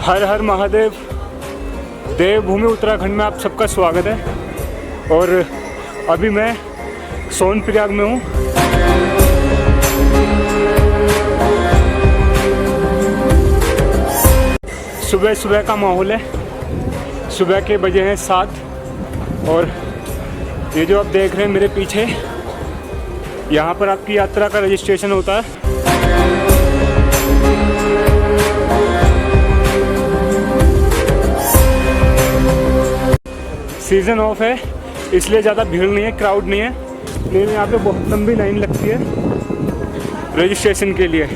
हर हर महादेव। देवभूमि उत्तराखंड में आप सबका स्वागत है। और अभी मैं सोनप्रयाग में हूँ। सुबह सुबह का माहौल है। सुबह के बजे हैं 7 और ये जो आप देख रहे हैं मेरे पीछे, यहाँ पर आपकी यात्रा का रजिस्ट्रेशन होता है। सीज़न ऑफ है इसलिए ज़्यादा भीड़ नहीं है, क्राउड नहीं है, लेकिन यहाँ पे बहुत लंबी लाइन लगती है रजिस्ट्रेशन के लिए।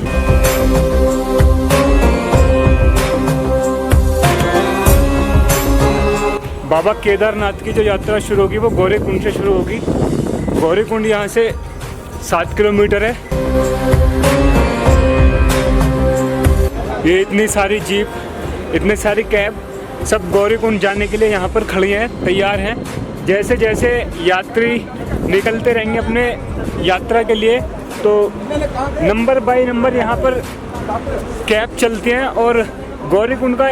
बाबा केदारनाथ की जो यात्रा शुरू होगी वो गौरीकुंड से शुरू होगी। गौरीकुंड यहाँ से 7 किलोमीटर है। ये इतनी सारी जीप, इतने सारी कैब सब गौरीकुंड जाने के लिए यहाँ पर खड़ी हैं, तैयार हैं। जैसे जैसे यात्री निकलते रहेंगे अपने यात्रा के लिए तो नंबर बाय नंबर यहाँ पर कैब चलती हैं और गौरीकुंड का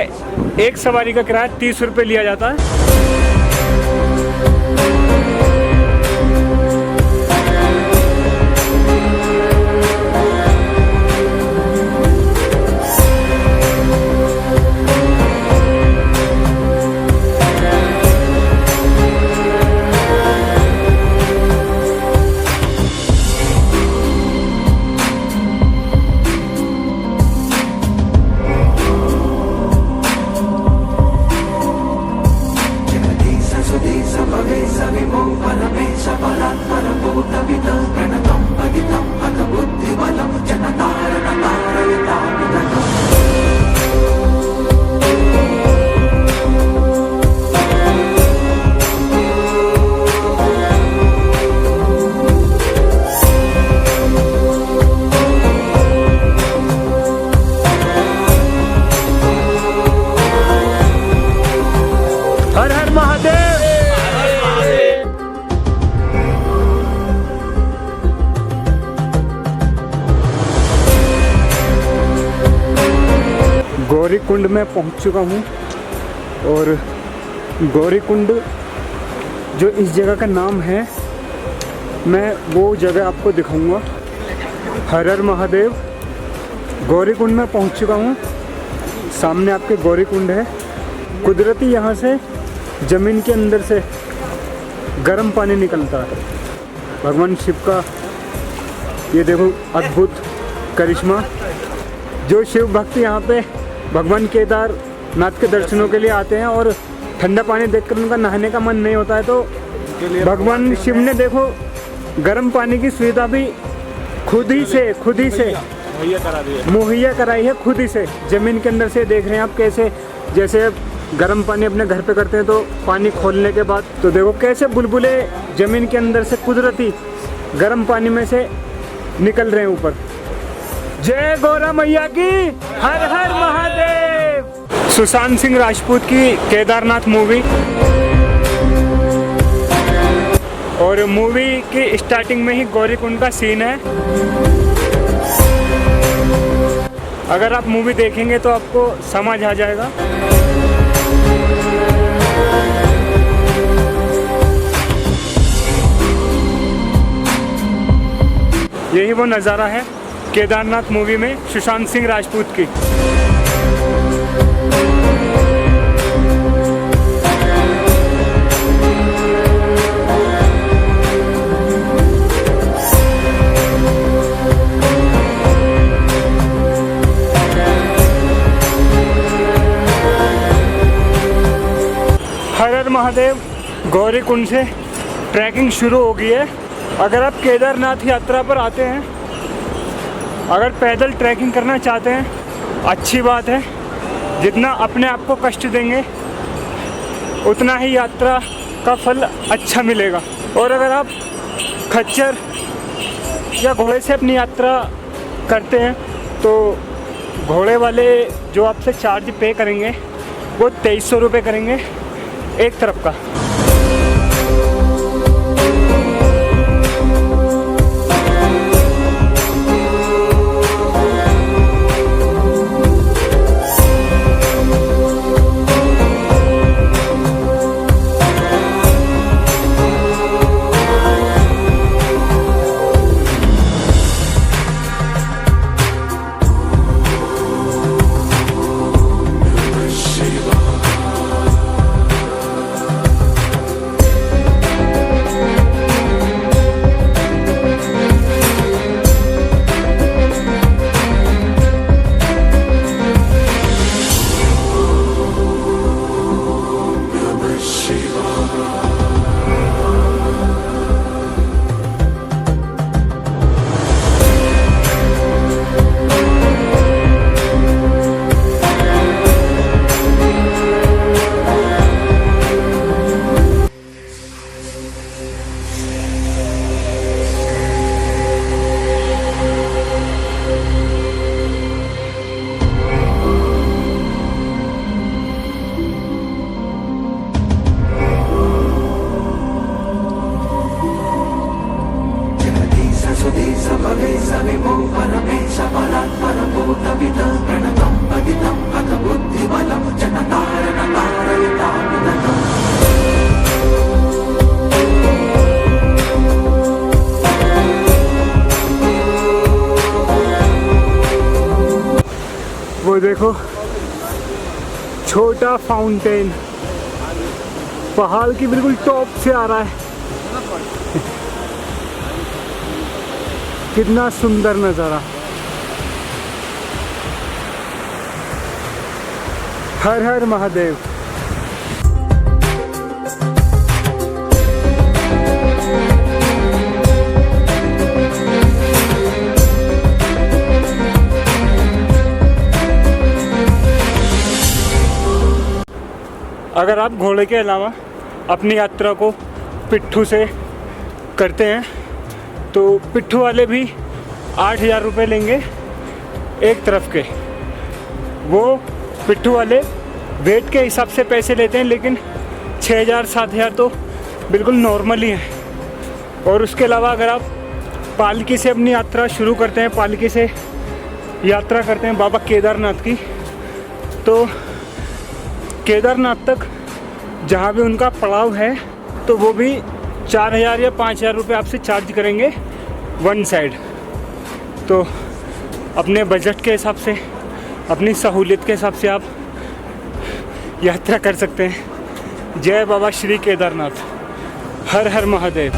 एक सवारी का किराया 30 रुपये लिया जाता है। हर हर महादेव। गौरीकुंड में पहुंच चुका हूं और गौरीकुंड जो इस जगह का नाम है, मैं वो जगह आपको दिखाऊंगा। हर हर महादेव। गौरीकुंड में पहुंच चुका हूं। सामने आपके गौरीकुंड है। कुदरती यहाँ से ज़मीन के अंदर से गर्म पानी निकलता है। भगवान शिव का ये देखो अद्भुत करिश्मा। जो शिव भक्त यहाँ पे भगवान केदारनाथ के दर्शनों के लिए आते हैं और ठंडा पानी देखकर उनका नहाने का मन नहीं होता है, तो भगवान शिव ने देखो गर्म पानी की सुविधा भी खुद ही से मुहैया कराई है। खुद ही से ज़मीन के अंदर से देख रहे हैं आप कैसे, जैसे गर्म पानी अपने घर पे करते हैं तो पानी खोलने के बाद तो देखो कैसे बुलबुले ज़मीन के अंदर से कुदरती गर्म पानी में से निकल रहे हैं ऊपर। जय गौरा मैया की। हर हर महादेव। सुशांत सिंह राजपूत की केदारनाथ मूवी, और मूवी की स्टार्टिंग में ही गौरीकुंड का सीन है। अगर आप मूवी देखेंगे तो आपको समझ आ जाएगा। यही वो नज़ारा है केदारनाथ मूवी में सुशांत सिंह राजपूत की। हर हर महादेव। गौरीकुंड से ट्रैकिंग शुरू हो गई है। अगर आप केदारनाथ यात्रा पर आते हैं, अगर पैदल ट्रैकिंग करना चाहते हैं, अच्छी बात है। जितना अपने आप को कष्ट देंगे उतना ही यात्रा का फल अच्छा मिलेगा। और अगर आप खच्चर या घोड़े से अपनी यात्रा करते हैं तो घोड़े वाले जो आपसे चार्ज पे करेंगे वो 2300 रुपये करेंगे एक तरफ का। वो देखो छोटा फाउंटेन पहाड़ की बिल्कुल टॉप से आ रहा है। कितना सुंदर नज़ारा। हर हर महादेव। अगर आप घोड़े के अलावा अपनी यात्रा को पिट्ठू से करते हैं तो पिट्ठू वाले भी 8,000 रुपये लेंगे एक तरफ के। वो पिट्ठू वाले वेट के हिसाब से पैसे लेते हैं, लेकिन 6,000-7,000 तो बिल्कुल नॉर्मल ही है। और उसके अलावा अगर आप पालकी से अपनी यात्रा शुरू करते हैं, पालकी से यात्रा करते हैं बाबा केदारनाथ की, तो केदारनाथ तक जहाँ भी उनका पड़ाव है तो वो भी 4,000 या 5,000 रुपये आपसे चार्ज करेंगे वन साइड। तो अपने बजट के हिसाब से, अपनी सहूलियत के हिसाब से आप यात्रा कर सकते हैं। जय बाबा श्री केदारनाथ। हर हर महादेव।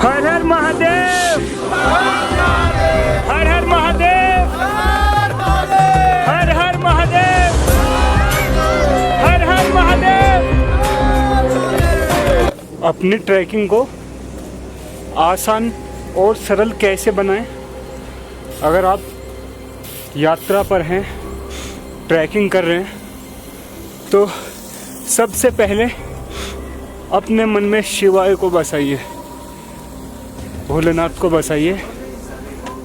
हर हर महादेव। हर हर महादेव। हर हर महादेव। हर हर महादेव। अपनी ट्रैकिंग को आसान और सरल कैसे बनाएं? अगर आप यात्रा पर हैं, ट्रैकिंग कर रहे हैं, तो सबसे पहले अपने मन में शिवाय को बसाइए, भोलेनाथ को बसाइए।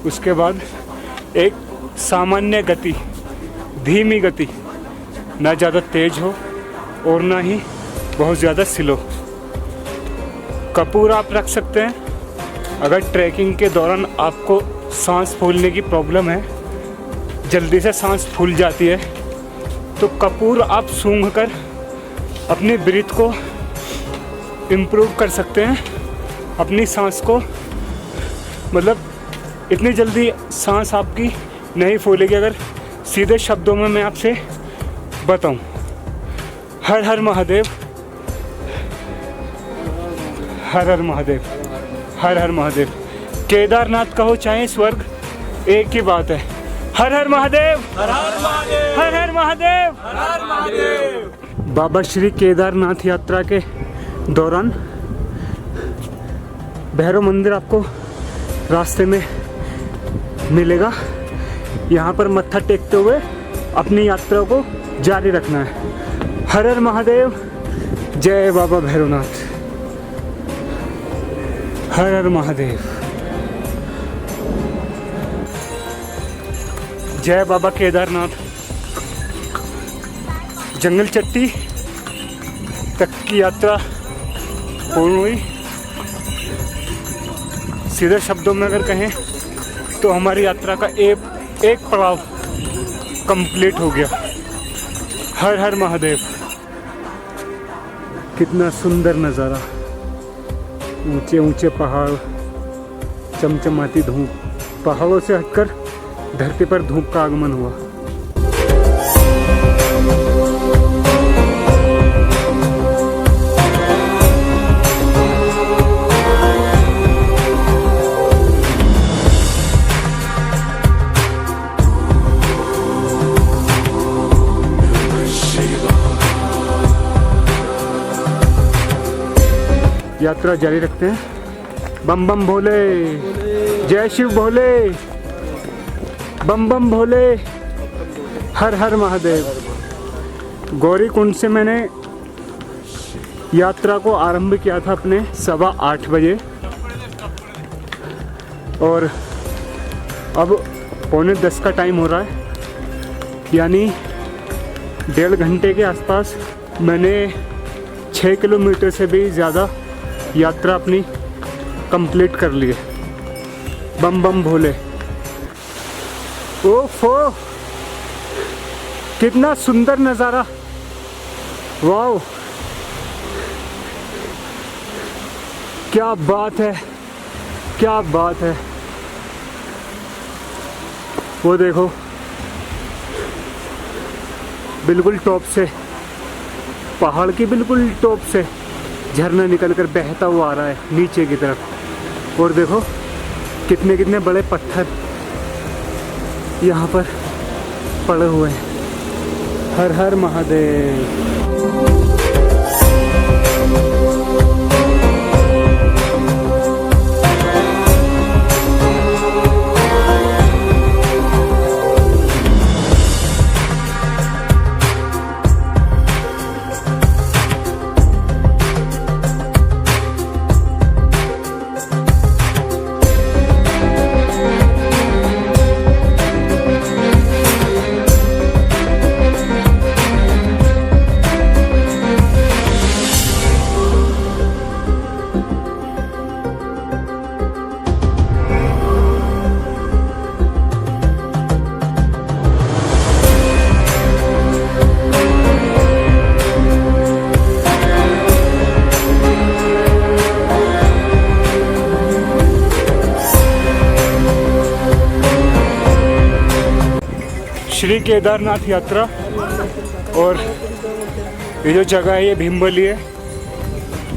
उसके बाद एक सामान्य गति, धीमी गति, ना ज़्यादा तेज हो और ना ही बहुत ज़्यादा स्लो। कपूर आप रख सकते हैं। अगर ट्रैकिंग के दौरान आपको सांस फूलने की प्रॉब्लम है, जल्दी से सांस फूल जाती है, तो कपूर आप सूंघ कर अपनी ब्रीथ को इम्प्रूव कर सकते हैं। अपनी सांस को, मतलब इतनी जल्दी सांस आपकी नहीं फूलेगी अगर सीधे शब्दों में मैं आपसे बताऊं। हर हर महादेव। हर हर महादेव। हर हर महादेव। केदारनाथ कहो चाहे स्वर्ग, एक ही बात है। हर हर महादेव। हर हर महादेव। हर हर महादेव। हर हर महादेव। बाबा श्री केदारनाथ यात्रा के दौरान भैरव मंदिर आपको रास्ते में मिलेगा। यहाँ पर मत्था टेकते हुए अपनी यात्रा को जारी रखना है। हर हर महादेव। जय बाबा भैरवनाथ। हर हर महादेव। जय बाबा केदारनाथ। जंगल चट्टी तक की यात्रा पूर्ण हुई। सीधे शब्दों में अगर कहें तो हमारी यात्रा का एक पड़ाव कंप्लीट हो गया। हर हर महादेव। कितना सुंदर नज़ारा, ऊंचे ऊंचे पहाड़, चमचमाती धूप, पहाड़ों से हटकर धरती पर धूप का आगमन हुआ। यात्रा जारी रखते हैं। बम बम भोले, जय शिव भोले, बम बम भोले, हर हर महादेव। गौरी कुंड से मैंने यात्रा को आरंभ किया था अपने 8:15 बजे और अब 9:45 का टाइम हो रहा है, यानी 1.5 घंटे के आसपास मैंने 6 किलोमीटर से भी ज़्यादा यात्रा अपनी कंप्लीट कर ली है। बम बम भोले। ओफो, कितना सुंदर नज़ारा, वाओ, क्या बात है, क्या बात है। वो देखो, बिल्कुल टॉप से, पहाड़ की बिल्कुल टॉप से झरना निकलकर बहता हुआ आ रहा है नीचे की तरफ। और देखो कितने कितने बड़े पत्थर यहाँ पर पड़े हुए हैं। हर हर महादेव। श्री केदारनाथ यात्रा, और ये जो जगह है ये भीमबली है।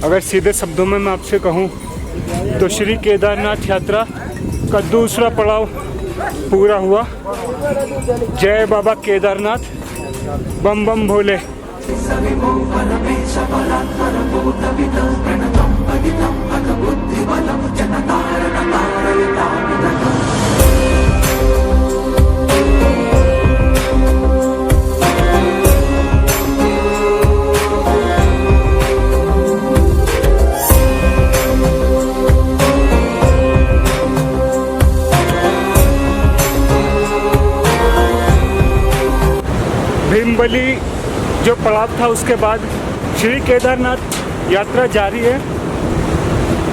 अगर सीधे शब्दों में मैं आपसे कहूँ तो श्री केदारनाथ यात्रा का दूसरा पड़ाव पूरा हुआ। जय बाबा केदारनाथ, बम बम भोले। भीमबली जो पड़ाव था उसके बाद श्री केदारनाथ यात्रा जारी है।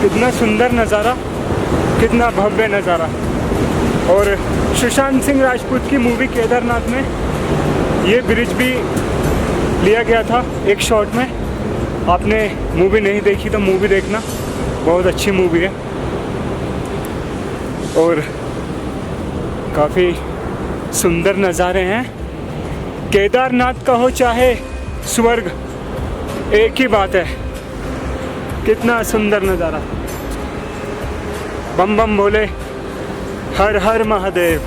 कितना सुंदर नज़ारा, कितना भव्य नज़ारा। और सुशांत सिंह राजपूत की मूवी केदारनाथ में ये ब्रिज भी लिया गया था एक शॉट में। आपने मूवी नहीं देखी तो मूवी देखना, बहुत अच्छी मूवी है। और काफ़ी सुंदर नज़ारे हैं। केदारनाथ कहो चाहे स्वर्ग, एक ही बात है। कितना सुंदर नज़ारा। बम बम भोले, हर हर महादेव।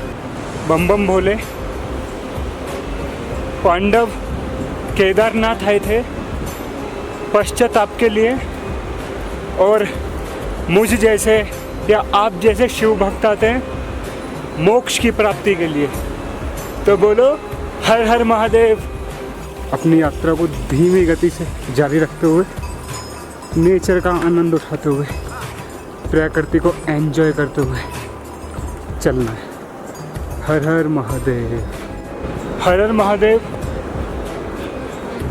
बम बम भोले। पांडव केदारनाथ आए थे पश्चाताप के लिए, और मुझ जैसे या आप जैसे शिव भक्त आते हैं मोक्ष की प्राप्ति के लिए। तो बोलो हर हर महादेव। अपनी यात्रा को धीमी गति से जारी रखते हुए, नेचर का आनंद उठाते हुए, प्रकृति को एंजॉय करते हुए चलना है। हर हर महादेव, हर हर महादेव।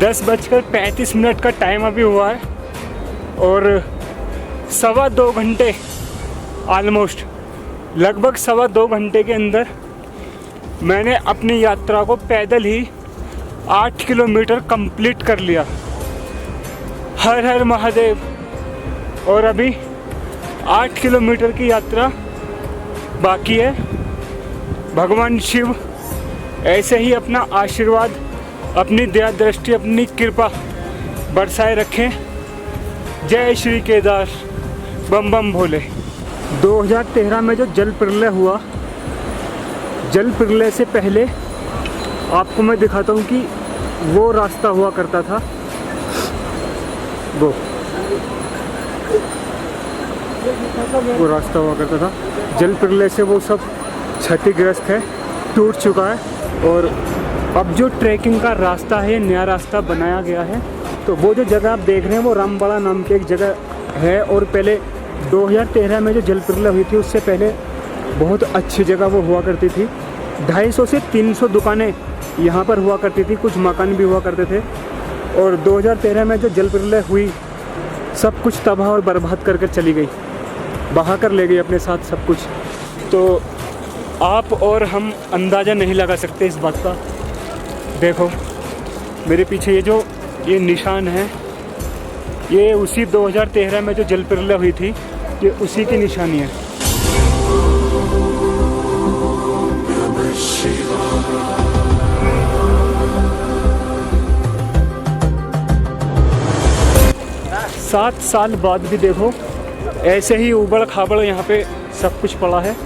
10:35 का टाइम अभी हुआ है और 2.25 घंटे ऑलमोस्ट लगभग 1.25 घंटे के अंदर मैंने अपनी यात्रा को पैदल ही 8 किलोमीटर कंप्लीट कर लिया। हर हर महादेव। और अभी 8 किलोमीटर की यात्रा बाकी है। भगवान शिव ऐसे ही अपना आशीर्वाद, अपनी दया दृष्टि, अपनी कृपा बरसाए रखें। जय श्री केदार, बम बम भोले। 2013 में जो जल प्रलय हुआ, जल प्रलय से पहले आपको मैं दिखाता हूँ कि वो रास्ता हुआ करता था। वो रास्ता हुआ करता था। जल प्रलय से वो सब क्षतिग्रस्त है, टूट चुका है। और अब जो ट्रैकिंग का रास्ता है, नया रास्ता बनाया गया है। तो वो जो जगह आप देख रहे हैं वो रामबाड़ा नाम की एक जगह है। और पहले 2013 में जो जल प्रलय हुई थी उससे पहले बहुत अच्छी जगह वो हुआ करती थी। 250 से 300 दुकानें यहाँ पर हुआ करती थी, कुछ मकान भी हुआ करते थे। और 2013 में जो जल प्रलय हुई, सब कुछ तबाह और बर्बाद कर चली गई, बहा कर ले गई अपने साथ सब कुछ। तो आप और हम अंदाज़ा नहीं लगा सकते इस बात का। देखो मेरे पीछे ये निशान है, ये उसी 2013 में जो जल प्रलय हुई थी, ये उसी की निशानी है। सात साल बाद भी देखो ऐसे ही उबड़ खाबड़ यहाँ पे सब कुछ पड़ा है।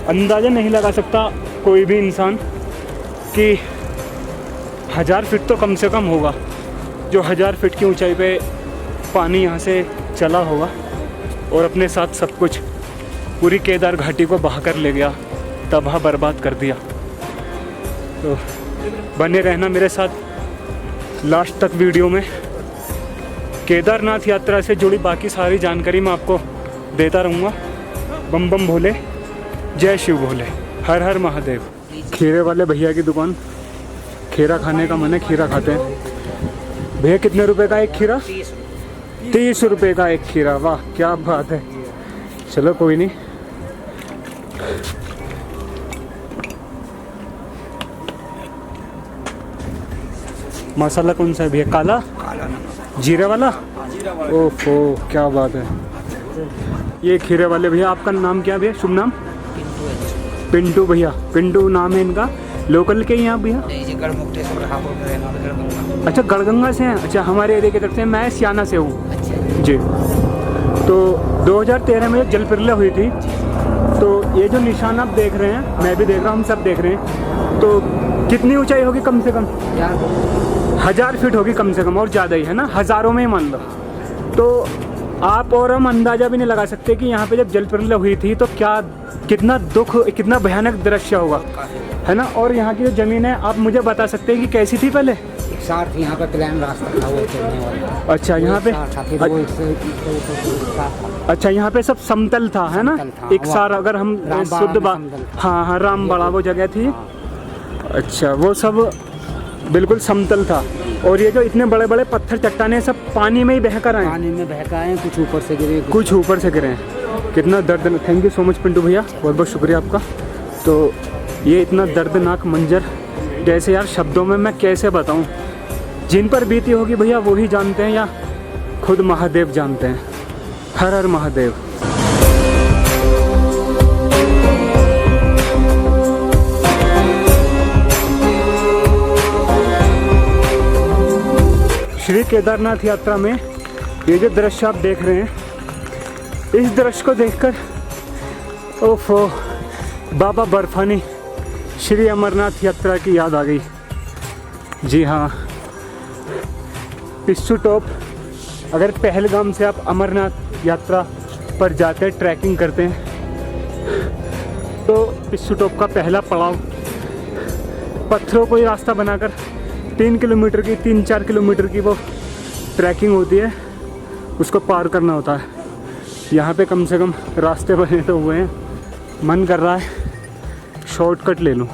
अंदाज़ा नहीं लगा सकता कोई भी इंसान कि 1000 फीट तो कम से कम होगा, जो 1000 फीट की ऊंचाई पे पानी यहाँ से चला होगा और अपने साथ सब कुछ, पूरी केदार घाटी को बहा कर ले गया, तबाह बर्बाद कर दिया। तो बने रहना मेरे साथ लास्ट तक वीडियो में। केदारनाथ यात्रा से जुड़ी बाकी सारी जानकारी मैं आपको देता रहूँगा। बम बम भोले, जय शिव भोले, हर हर महादेव। खीरे वाले भैया की दुकान, खीरा खाने का मन है, खीरा खाते हैं। भैया कितने रुपए का एक खीरा? 30 रुपये का एक खीरा। वाह क्या बात है। चलो कोई नहीं। मसाला कौन सा है भैया? काला जीरा वाला? ओफो क्या बात है। ये खीरे वाले भैया, आपका नाम क्या भैया, शुभ नाम? पिंटू भैया। पिंटू नाम है इनका। लोकल के यहाँ भैया? अच्छा गढ़गंगा से हैं। अच्छा हमारे एरिया की तरफ से। मैं सियाना से हूँ जी। तो 2013 में जल प्रलय हुई थी, तो ये जो निशान आप देख रहे हैं, मैं भी देख रहा हूँ, हम सब देख रहे हैं। तो कितनी ऊंचाई होगी कम से कम? 1000 फीट होगी कम से कम, और ज़्यादा ही है ना, हज़ारों में ही मान लो। तो आप और हम अंदाज़ा भी नहीं लगा सकते कि यहाँ पे जब जल प्रलय हुई थी तो कितना दुख, कितना भयानक दृश्य होगा, है ना। और यहाँ की जो ज़मीन है, आप मुझे बता सकते हैं कि कैसी थी पहले? यहाँ पे प्लान रास्ता था वो चलने वाला। अच्छा यहाँ पे, अच्छा यहाँ पे सब समतल था, है ना, एक सार, अगर हम शुद्ध बात, हाँ रामबाड़ा वो जगह थी। अच्छा वो सब बिल्कुल समतल था। और ये जो इतने बड़े बड़े पत्थर चट्टाने सब पानी में ही बहकर आए? पानी में बहकर आए, कुछ ऊपर से गिरे, कुछ ऊपर से गिरे हैं। कितना दर्दनाक। Thank you so much Pintu भैया, बहुत बहुत शुक्रिया आपका। तो ये इतना दर्दनाक मंजर, जैसे यार शब्दों में मैं कैसे बताऊं। जिन पर बीती होगी भैया वही जानते हैं, या खुद महादेव जानते हैं। हर हर महादेव। श्री केदारनाथ यात्रा में ये जो दृश्य आप देख रहे हैं, इस दृश्य को देखकर ओफो बाबा बर्फानी श्री अमरनाथ यात्रा की याद आ गई। जी हाँ, पिस्सू टॉप, अगर पहलगाम से आप अमरनाथ यात्रा पर जाते हैं, ट्रैकिंग करते हैं, तो पिस्सू टॉप का पहला पड़ाव पत्थरों को ही रास्ता बनाकर 3-4 किलोमीटर की वो ट्रैकिंग होती है, उसको पार करना होता है। यहाँ पे कम से कम रास्ते बने तो हुए हैं, मन कर रहा है शॉर्टकट ले लूँ।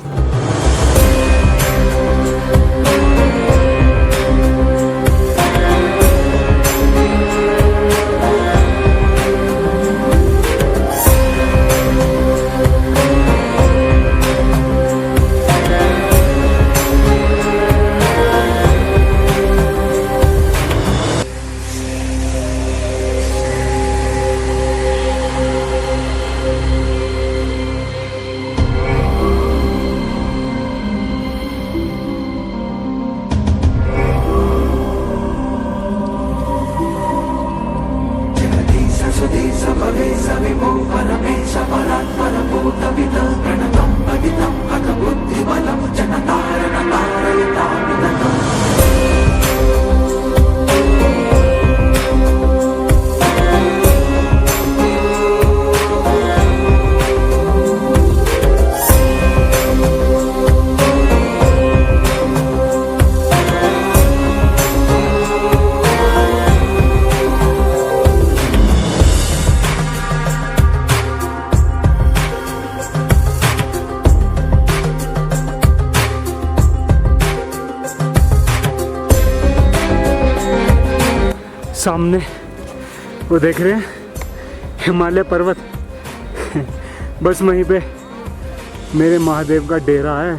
सामने वो देख रहे हैं हिमालय पर्वत। बस वहीं पे मेरे महादेव का डेरा है।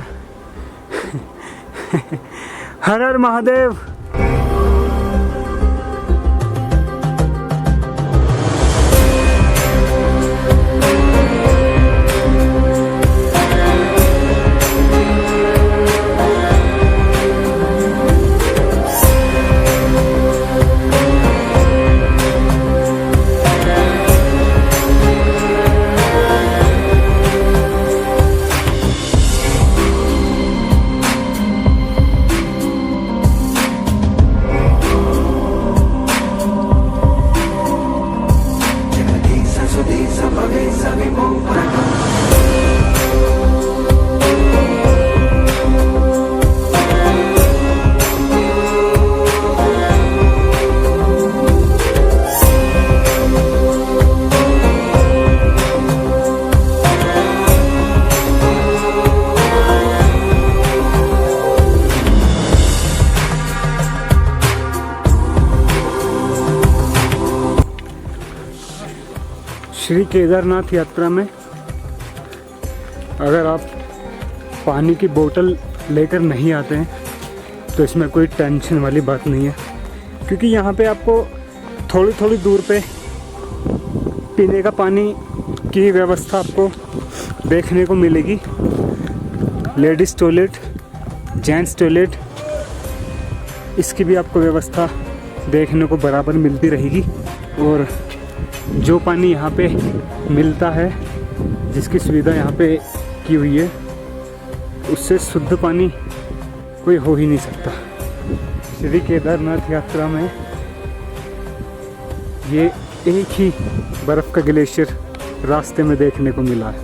हर हर महादेव। श्री केदारनाथ यात्रा में अगर आप पानी की बोतल लेकर नहीं आते हैं तो इसमें कोई टेंशन वाली बात नहीं है, क्योंकि यहाँ पे आपको थोड़ी थोड़ी दूर पे पीने का पानी की व्यवस्था आपको देखने को मिलेगी। लेडीज़ टॉयलेट, जेंट्स टॉयलेट, इसकी भी आपको व्यवस्था देखने को बराबर मिलती रहेगी। और जो पानी यहाँ पे मिलता है, जिसकी सुविधा यहाँ पे की हुई है, उससे शुद्ध पानी कोई हो ही नहीं सकता। श्री केदारनाथ यात्रा में ये एक ही बर्फ़ का ग्लेशियर रास्ते में देखने को मिला है।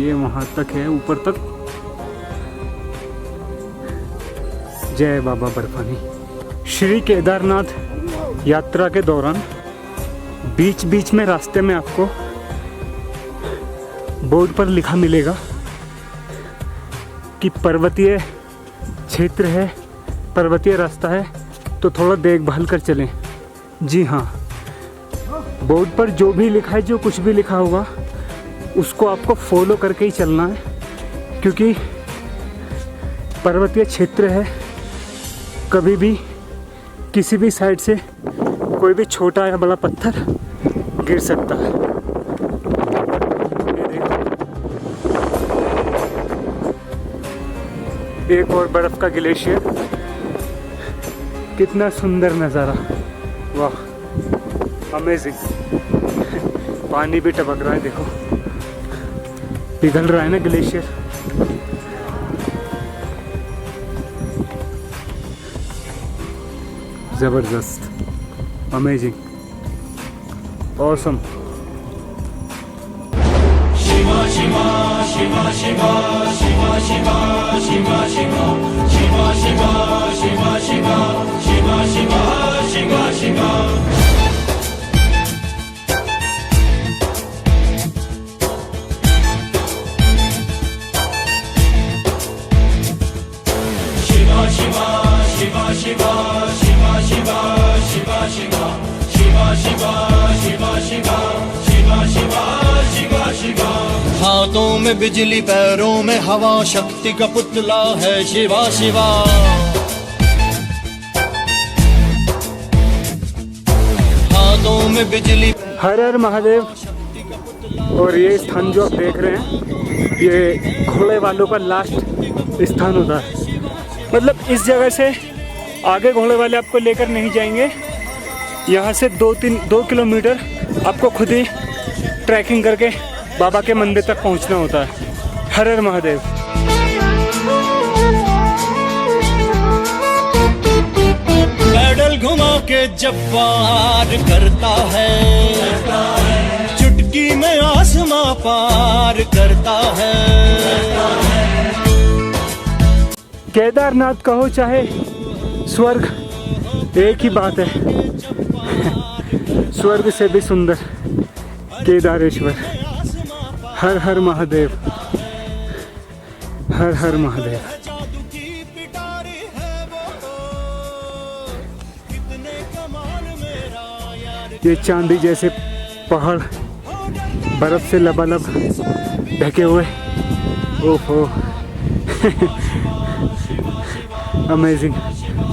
ये वहाँ तक है, ऊपर तक। जय बाबा बर्फानी। श्री केदारनाथ यात्रा के दौरान बीच बीच में रास्ते में आपको बोर्ड पर लिखा मिलेगा कि पर्वतीय क्षेत्र है, पर्वतीय रास्ता है, तो थोड़ा देखभाल कर चलें। जी हाँ, बोर्ड पर जो भी लिखा है, जो कुछ भी लिखा होगा, उसको आपको फॉलो करके ही चलना है, क्योंकि पर्वतीय क्षेत्र है। कभी भी किसी भी साइड से कोई भी छोटा या बड़ा पत्थर गिर सकता है। ये देखो, एक और बर्फ का ग्लेशियर। कितना सुंदर नज़ारा, वाह, अमेजिंग। पानी भी टपक रहा है, देखो, पिघल रहा है ना ग्लेशियर। ज़बरदस्त, अमेजिंग, ऑसम। शिवा शिवा शिवा शिवा शिवा शिवा शिवा शिवा शिवा शिवा शिवा शिवा शिवा शिवा शिवा। हाथों में बिजली, पैरों में हवा, शक्ति का पुतला है शिवा शिवा। हाथों में बिजली। हर हर महादेव। और ये स्थान जो आप देख रहे हैं, ये घोड़े वालों का लास्ट स्थान होता है। मतलब इस जगह से आगे घोड़े वाले आपको लेकर नहीं जाएंगे। यहाँ से 2 किलोमीटर आपको खुद ही ट्रैकिंग करके बाबा के मंदिर तक पहुँचना होता है। हर हर महादेव। पैडल घुमा के जब पार करता है, चुटकी में आसमां पार करता है। केदारनाथ कहो चाहे स्वर्ग, एक ही बात है। स्वर्ग से भी सुंदर केदारेश्वर। हर हर महादेव, हर हर महादेव। ये चांदी जैसे पहाड़ बर्फ़ से लबालब ढके हुए, ओहो अमेजिंग,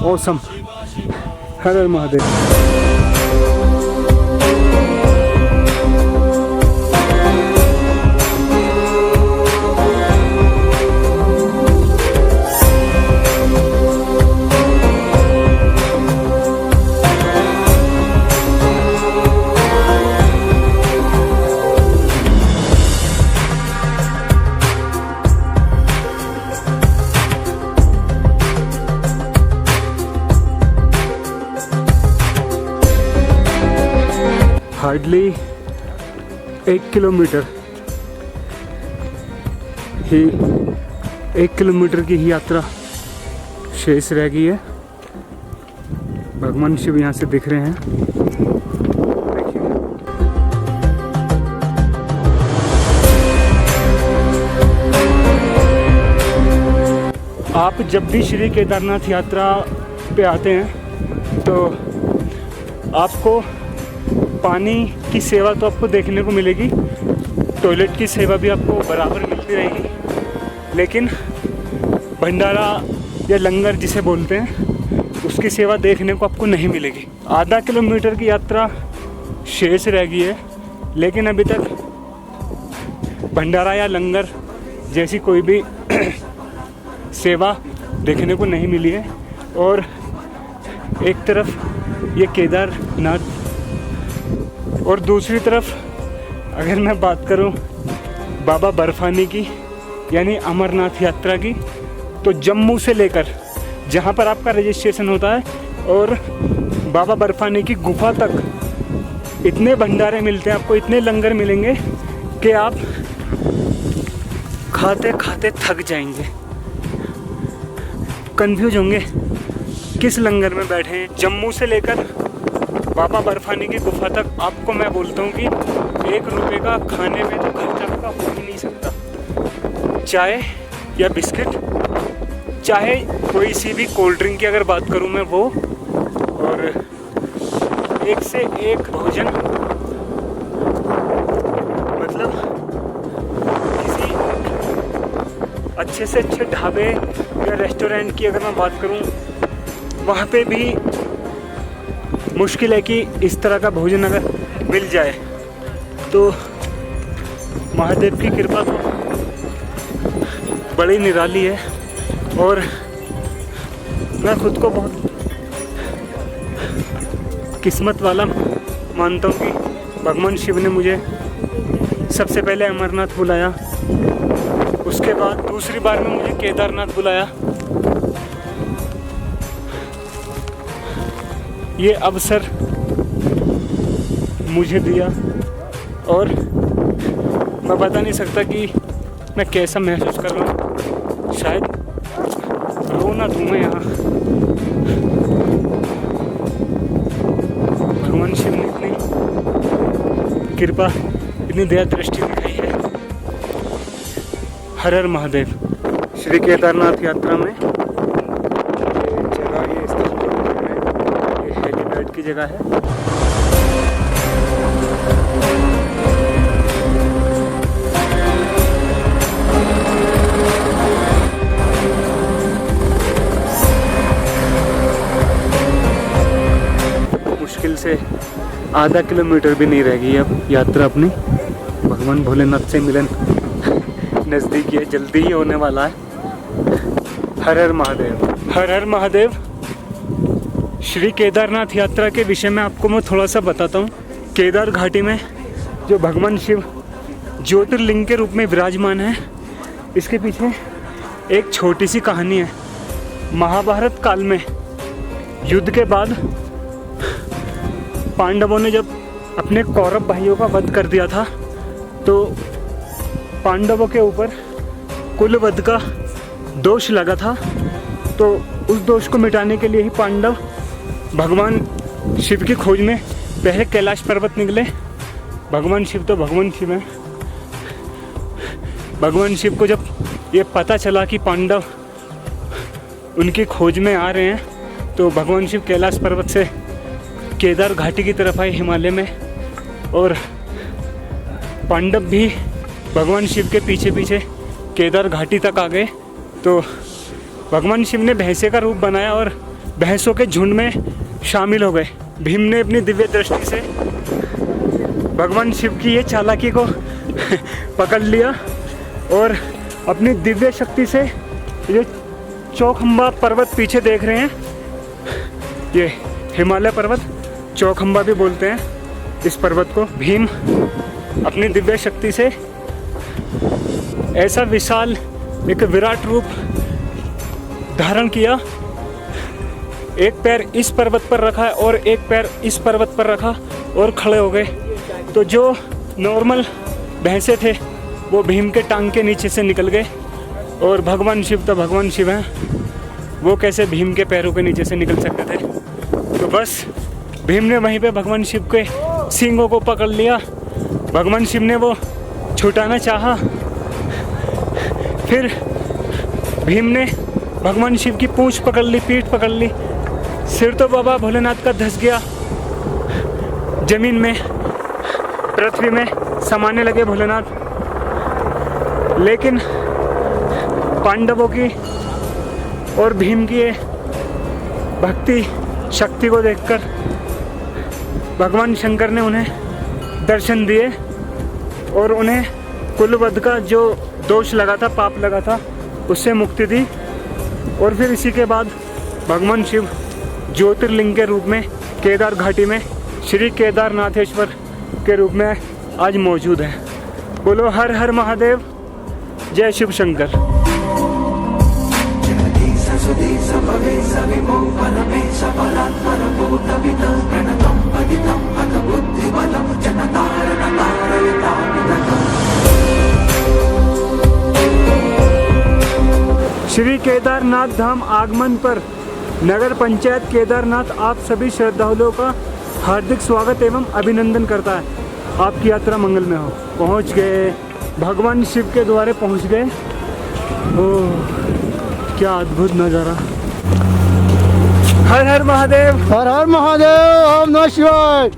ऑसम। हर हर महादेव। हार्डली 1 किलोमीटर ही 1 किलोमीटर की ही यात्रा शेष रह गई है। भगवान शिव यहाँ से दिख रहे हैं। देखिए, आप जब भी श्री केदारनाथ यात्रा पे आते हैं तो आपको पानी की सेवा तो आपको देखने को मिलेगी, टॉयलेट की सेवा भी आपको बराबर मिलती रहेगी, लेकिन भंडारा या लंगर जिसे बोलते हैं उसकी सेवा देखने को आपको नहीं मिलेगी। आधा किलोमीटर की यात्रा शेष रह गई है, लेकिन अभी तक भंडारा या लंगर जैसी कोई भी सेवा देखने को नहीं मिली है। और एक तरफ ये केदारनाथ और दूसरी तरफ अगर मैं बात करूं बाबा बर्फानी की यानी अमरनाथ यात्रा की, तो जम्मू से लेकर जहां पर आपका रजिस्ट्रेशन होता है और बाबा बर्फानी की गुफा तक इतने भंडारे मिलते हैं, आपको इतने लंगर मिलेंगे कि आप खाते खाते थक जाएंगे, कंफ्यूज होंगे किस लंगर में बैठे हैं। जम्मू से लेकर बाबा बर्फानी की गुफा तक आपको मैं बोलता हूँ कि 1 रुपये का खाने में तो खर्चा आपका हो ही नहीं सकता। चाय या बिस्किट, चाहे कोई सी भी कोल्ड ड्रिंक की अगर बात करूँ मैं वो, और एक से एक भोजन, मतलब किसी अच्छे से अच्छे ढाबे या रेस्टोरेंट की अगर मैं बात करूँ वहाँ पे भी मुश्किल है कि इस तरह का भोजन अगर मिल जाए। तो महादेव की कृपा तो बड़ी निराली है और मैं खुद को बहुत किस्मत वाला मानता हूँ कि भगवान शिव ने मुझे सबसे पहले अमरनाथ बुलाया, उसके बाद दूसरी बार में मुझे केदारनाथ बुलाया। ये अवसर मुझे दिया और मैं बता नहीं सकता कि मैं कैसा महसूस कर रहा हूँ। शायद रो ना दूँ मैं यहाँ। भगवान शिव ने इतनी कृपा, इतनी दया दृष्टि दिखाई है। हर हर महादेव। श्री केदारनाथ यात्रा में ये स्थल है, ये हेलीपैड की जगह है। मुश्किल से आधा किलोमीटर भी नहीं रह गई अब यात्रा अपनी। भगवान भोलेनाथ से मिलन नज़दीक है, जल्दी ही होने वाला है। हर हर महादेव। हर हर महादेव। श्री केदारनाथ यात्रा के विषय में आपको मैं थोड़ा सा बताता हूँ। केदार घाटी में जो भगवान शिव ज्योतिर्लिंग के रूप में विराजमान है, इसके पीछे एक छोटी सी कहानी है। महाभारत काल में युद्ध के बाद पांडवों ने जब अपने कौरव भाइयों का वध कर दिया था, तो पांडवों के ऊपर कुलवध का दोष लगा था। तो उस दोष को मिटाने के लिए ही पांडव भगवान शिव की खोज में पहले कैलाश पर्वत निकले। भगवान शिव तो भगवान शिव हैं। भगवान शिव को जब ये पता चला कि पांडव उनकी खोज में आ रहे हैं, तो भगवान शिव कैलाश पर्वत से केदार घाटी की तरफ आए हिमालय में, और पांडव भी भगवान शिव के पीछे पीछे केदार घाटी तक आ गए। तो भगवान शिव ने भैंसे का रूप बनाया और भैंसों के झुंड में शामिल हो गए। भीम ने अपनी दिव्य दृष्टि से भगवान शिव की ये चालाकी को पकड़ लिया और अपनी दिव्य शक्ति से ये चौखंबा पर्वत पीछे देख रहे हैं, ये हिमालय पर्वत चौखंबा भी बोलते हैं इस पर्वत को। भीम अपनी दिव्य शक्ति से ऐसा विशाल एक विराट रूप धारण किया, एक पैर इस पर्वत पर रखा और एक पैर इस पर्वत पर रखा और खड़े हो गए। तो जो नॉर्मल भैंसे थे वो भीम के टांग के नीचे से निकल गए, और भगवान शिव तो भगवान शिव हैं, वो कैसे भीम के पैरों के नीचे से निकल सकते थे। तो बस भीम ने वहीं पे भगवान शिव के सींगों को पकड़ लिया। भगवान शिव ने वो छुटाना चाहा, फिर भीम ने भगवान शिव की पूंछ पकड़ ली, पीठ पकड़ ली। सिर तो बाबा भोलेनाथ का धंस गया, जमीन में पृथ्वी में समाने लगे भोलेनाथ। लेकिन पांडवों की और भीम की ये भक्ति शक्ति को देखकर भगवान शंकर ने उन्हें दर्शन दिए और उन्हें कुलवध का जो दोष लगा था, पाप लगा था, उससे मुक्ति दी। और फिर इसी के बाद भगवान शिव ज्योतिर्लिंग के रूप में केदार घाटी में श्री केदारनाथेश्वर के रूप में आज मौजूद है। बोलो हर हर महादेव, जय शिव शंकर। श्री केदारनाथ धाम आगमन पर नगर पंचायत केदारनाथ आप सभी श्रद्धालुओं का हार्दिक स्वागत एवं अभिनंदन करता है। आपकी यात्रा मंगल में हो। पहुंच गए, भगवान शिव के द्वारे पहुंच गए। ओह क्या अद्भुत नज़ारा। हर हर महादेव, हर हर महादेव, ओम नमः शिवाय।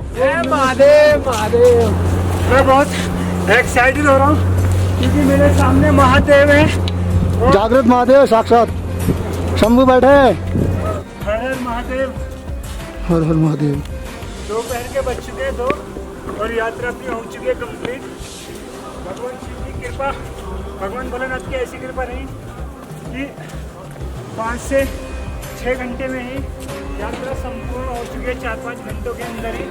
महादेव महादेव। मैं बहुत एक्साइटेड हो रहा हूँ क्योंकि मेरे सामने महादेव है। जागृत महादेव साक्षात शंभू बैठे। हर हर महादेव, हर हर महादेव। दोपहर के बज चुके हैं 2 और यात्रा भी हो चुकी है कंप्लीट। भगवान शिव की कृपा, भगवान भोलेनाथ की ऐसी कृपा रही कि 5 से 6 घंटे में ही यात्रा संपूर्ण हो चुकी है, 4-5 घंटों के अंदर ही।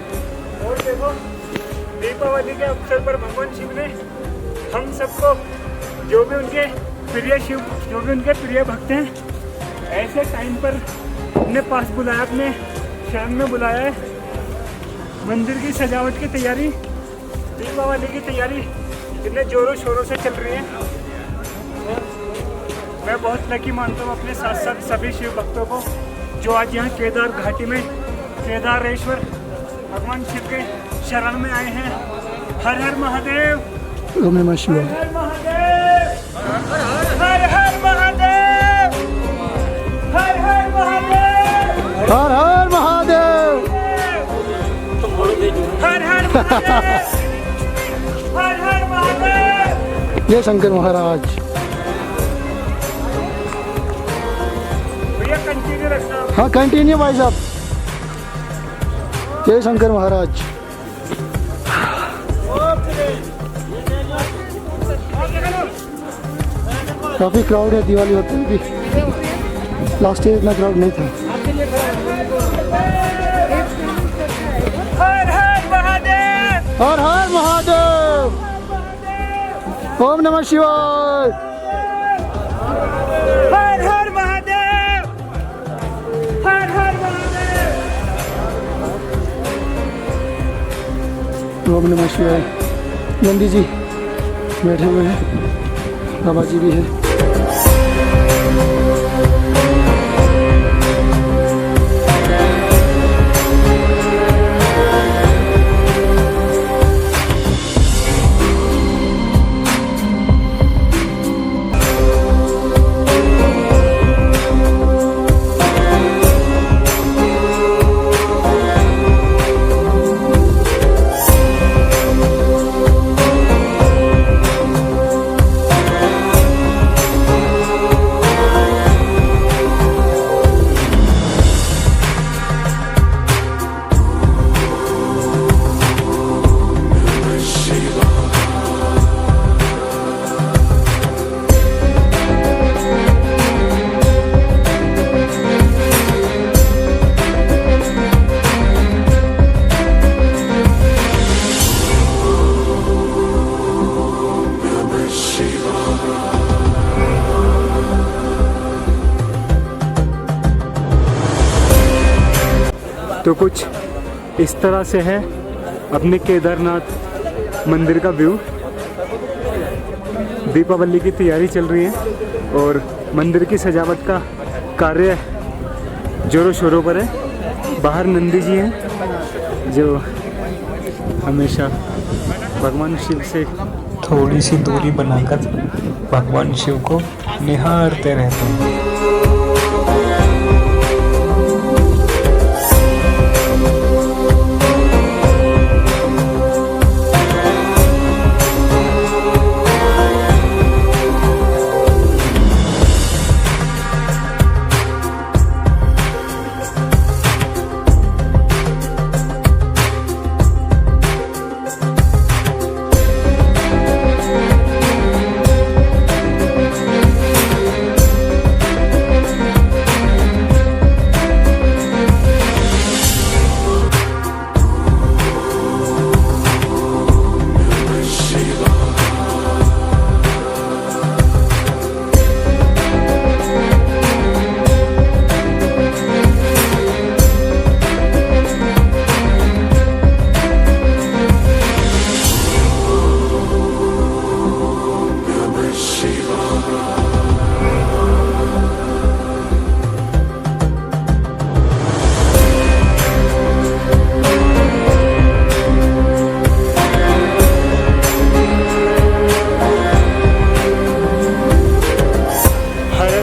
और देखो दीपावली के अवसर पर भगवान शिव ने हम सबको, जो भी उनके प्रिय शिव, जो भी उनके प्रिय भक्त हैं, ऐसे टाइम पर अपने पास बुलाया, अपने शरण में बुलाया है। मंदिर की सजावट की तैयारी, दीपावली की तैयारी कितने जोरों शोरों से चल रही है। मैं बहुत लकी मानता हूँ अपने साथ साथ सभी शिव भक्तों को जो आज यहाँ केदार घाटी में केदारेश्वर भगवान शिव के शरण में आए हैं। हर हर महादेव, ओम नमः शिवाय। हर महादेव, हर हर महादेव, हर हर महादेव, हर हर महादेव, हर हर महादेव, हर हर महादेव। जय शंकर महाराज। भैया कंटिन्यू रखना। हाँ कंटिन्यू भाई साहब। जय शंकर महाराज। काफी क्राउड है, दिवाली होते हुए भी लास्ट ईयर इतना क्राउड नहीं था। हर हर महादेव, हर हर महादेव, ओम नमः शिवाय। हर हर महादेव, हर हर महादेव। ओम नमः शिवाय। नंदी जी बैठे हुए हैं, बाबा जी भी है। तो कुछ इस तरह से है अपने केदारनाथ मंदिर का व्यू। दीपावली की तैयारी चल रही है और मंदिर की सजावट का कार्य जोरों शोरों पर है। बाहर नंदी जी हैं जो हमेशा भगवान शिव से थोड़ी सी दूरी बनाकर भगवान शिव को निहारते रहते हैं।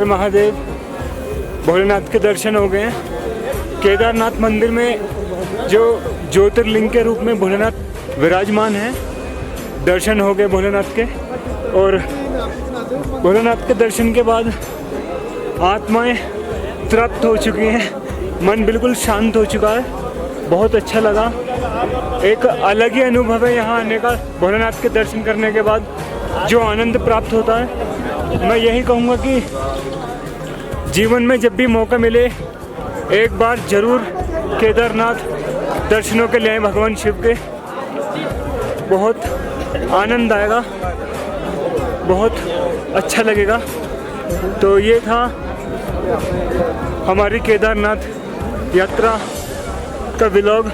महादेव भोलेनाथ के दर्शन हो गए हैं। केदारनाथ मंदिर में जो ज्योतिर्लिंग के रूप में भोलेनाथ विराजमान हैं, दर्शन हो गए भोलेनाथ के। और भोलेनाथ के दर्शन के बाद आत्माएं तृप्त हो चुकी हैं, मन बिल्कुल शांत हो चुका है। बहुत अच्छा लगा, एक अलग ही अनुभव है यहाँ आने का। भोलेनाथ के दर्शन करने के बाद जो आनंद प्राप्त होता है, मैं यही कहूँगा कि जीवन में जब भी मौका मिले एक बार ज़रूर केदारनाथ दर्शनों के लिए आए भगवान शिव के। बहुत आनंद आएगा, बहुत अच्छा लगेगा। तो ये था हमारी केदारनाथ यात्रा का व्लॉग,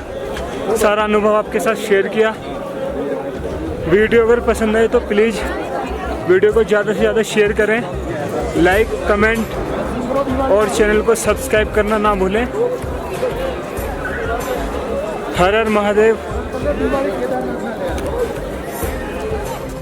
सारा अनुभव आपके साथ शेयर किया। वीडियो अगर पसंद आए तो प्लीज़ वीडियो को ज़्यादा से ज़्यादा शेयर करें, लाइक कमेंट और चैनल को सब्सक्राइब करना ना भूलें। हर हर महादेव।